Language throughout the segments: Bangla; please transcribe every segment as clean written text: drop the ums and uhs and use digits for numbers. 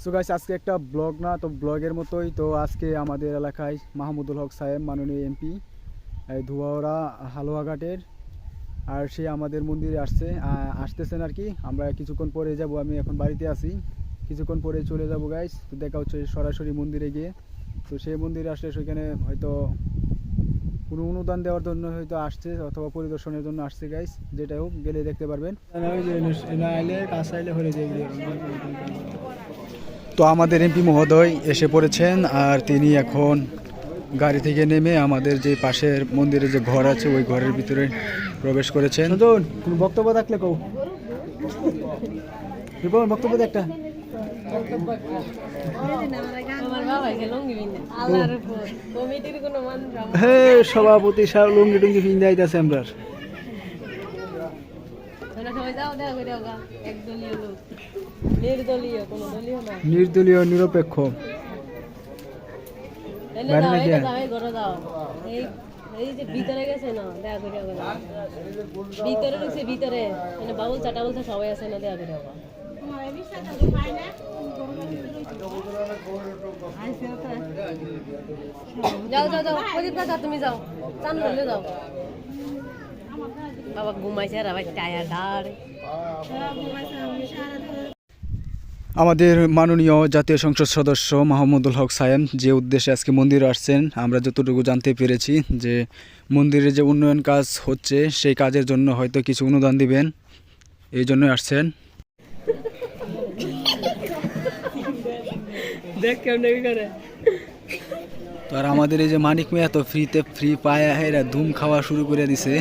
সো গাইস আজকে একটা ব্লগ না তো ব্লগের মতোই তো আজকে আমাদের এলাকায় মাহমুদুল হক সাহেব মাননীয় এমপি ধুয়াওড়া হালুয়াঘাটের আর সে আমাদের মন্দিরে আসতেছেন আর কি। আমরা কিছুক্ষণ পরে যাব, আমি এখন বাড়িতে আছি, কিছুক্ষণ পরে চলে যাব গাইস। তো দেখা হচ্ছে সরাসরি মন্দিরে গিয়ে। তো সেই মন্দিরে আসলে সেখানে হয়তো কোনো অনুদান দেওয়ার জন্য হয়তো আসছে অথবা পরিদর্শনের জন্য আসছে গাইস, যেটাই হোক গেলে দেখতে পারবেন। তো আমাদের এমপি মহোদয় এসে পড়েছেন আর তিনি এখন গাড়ি থেকে নেমে আমাদের যে পাশের মন্দিরে যে ঘর আছে ওই ঘরের ভিতরে প্রবেশ করেছেন। কোনো বক্তব্য থাকলে কও, বক্তব্য একটা সভাপতি সাহেব লুঙ্গি টুঙ্গি ফিন্দে আইতাছে আমরা। নির্দলীয় নিরপেক্ষ ভিতরে গেছে না দেখা করে ভিতরে রয়েছে, ভিতরে বাবুল চাটা বলছে সবাই আছে না দেখা করে যাও যাও যাও প্রদীপ কাকা তুমি যাও, চান করলে যাও। বাবা ঘুমাইছে আর ভাই টায়ার ডার। আমাদের মাননীয় জাতীয় সংসদ সদস্য মাহমুদুল হক সাহেব যে উদ্দেশ্যে আজকে মন্দিরে আসছেন, আমরা যতটুকু জানতে পেরেছি যে মন্দিরে যে উন্নয়ন কাজ হচ্ছে সেই কাজের জন্য হয়তো কিছু অনুদান দিবেন, এই জন্যই আসছেন। তো আর আমাদের এই যে মানিক মিয়া তো ফ্রি পায়া হেরা ধুম খাওয়া শুরু করে দিছে।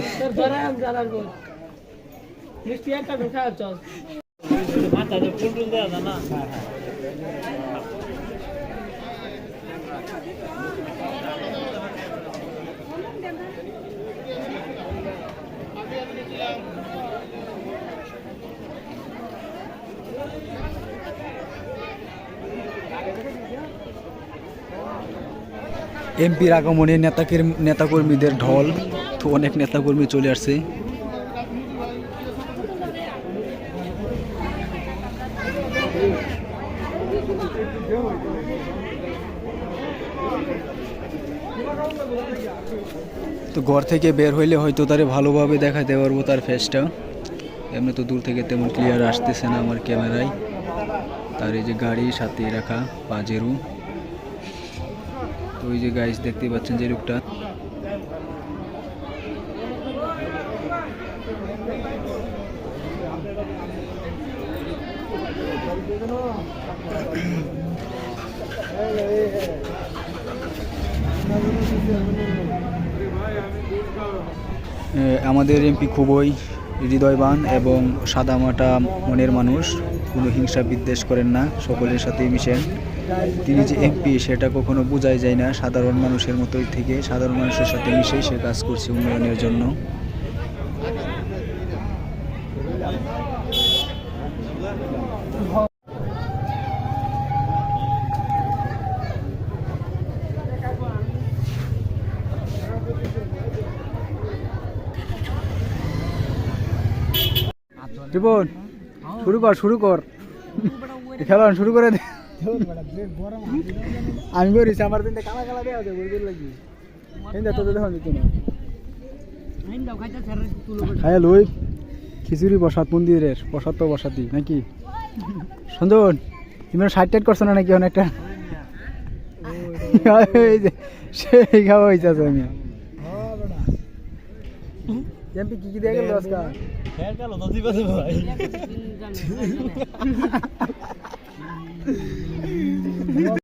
এমপির আগমনে নেতাকর্মীদের ঢল, তো অনেক নেতাকর্মী চলে আসছে। তো ঘর থেকে বের হইলে হয়তো তারে ভালোভাবে দেখাতে পারবো তার ফেসটা, এমনি তো দূর থেকে তেমন ক্লিয়ার আসতেছে না আমার ক্যামেরায়। তার এই যে গাড়ি সাথে রাখা পাজেরো, তো ওই যে গাইস দেখতে পাচ্ছেন যে লোকটা। আমাদের এমপি খুবই হৃদয়বান এবং সাদামাটা মনের মানুষ, কোনো হিংসা বিদ্বেষ করেন না, সকলের সাথেই মিশেন। তিনি যে এমপি সেটা কখনো বোঝাই যায় না, সাধারণ মানুষের মতোই থেকে সাধারণ মানুষের সাথে মিশেই সে কাজ করছে উন্নয়নের জন্য। জীবন শুরু কর খেলা শুরু করে দে। আমি বলিস আমার দিন কালা কালা দেওয়া যায় বলতে লাগি তোদের দেখুন দিত না খাই লই খিচুড়ি প্রসাদ মন্দিরের প্রসাদ তো বসাতি নাকি সঞ্জন তুমি সাইড টাইট করছো না নাকি অনেকটা সেই খাওয়া হয়েছে আমি এমপি কি দিয়ে গেল আজকাল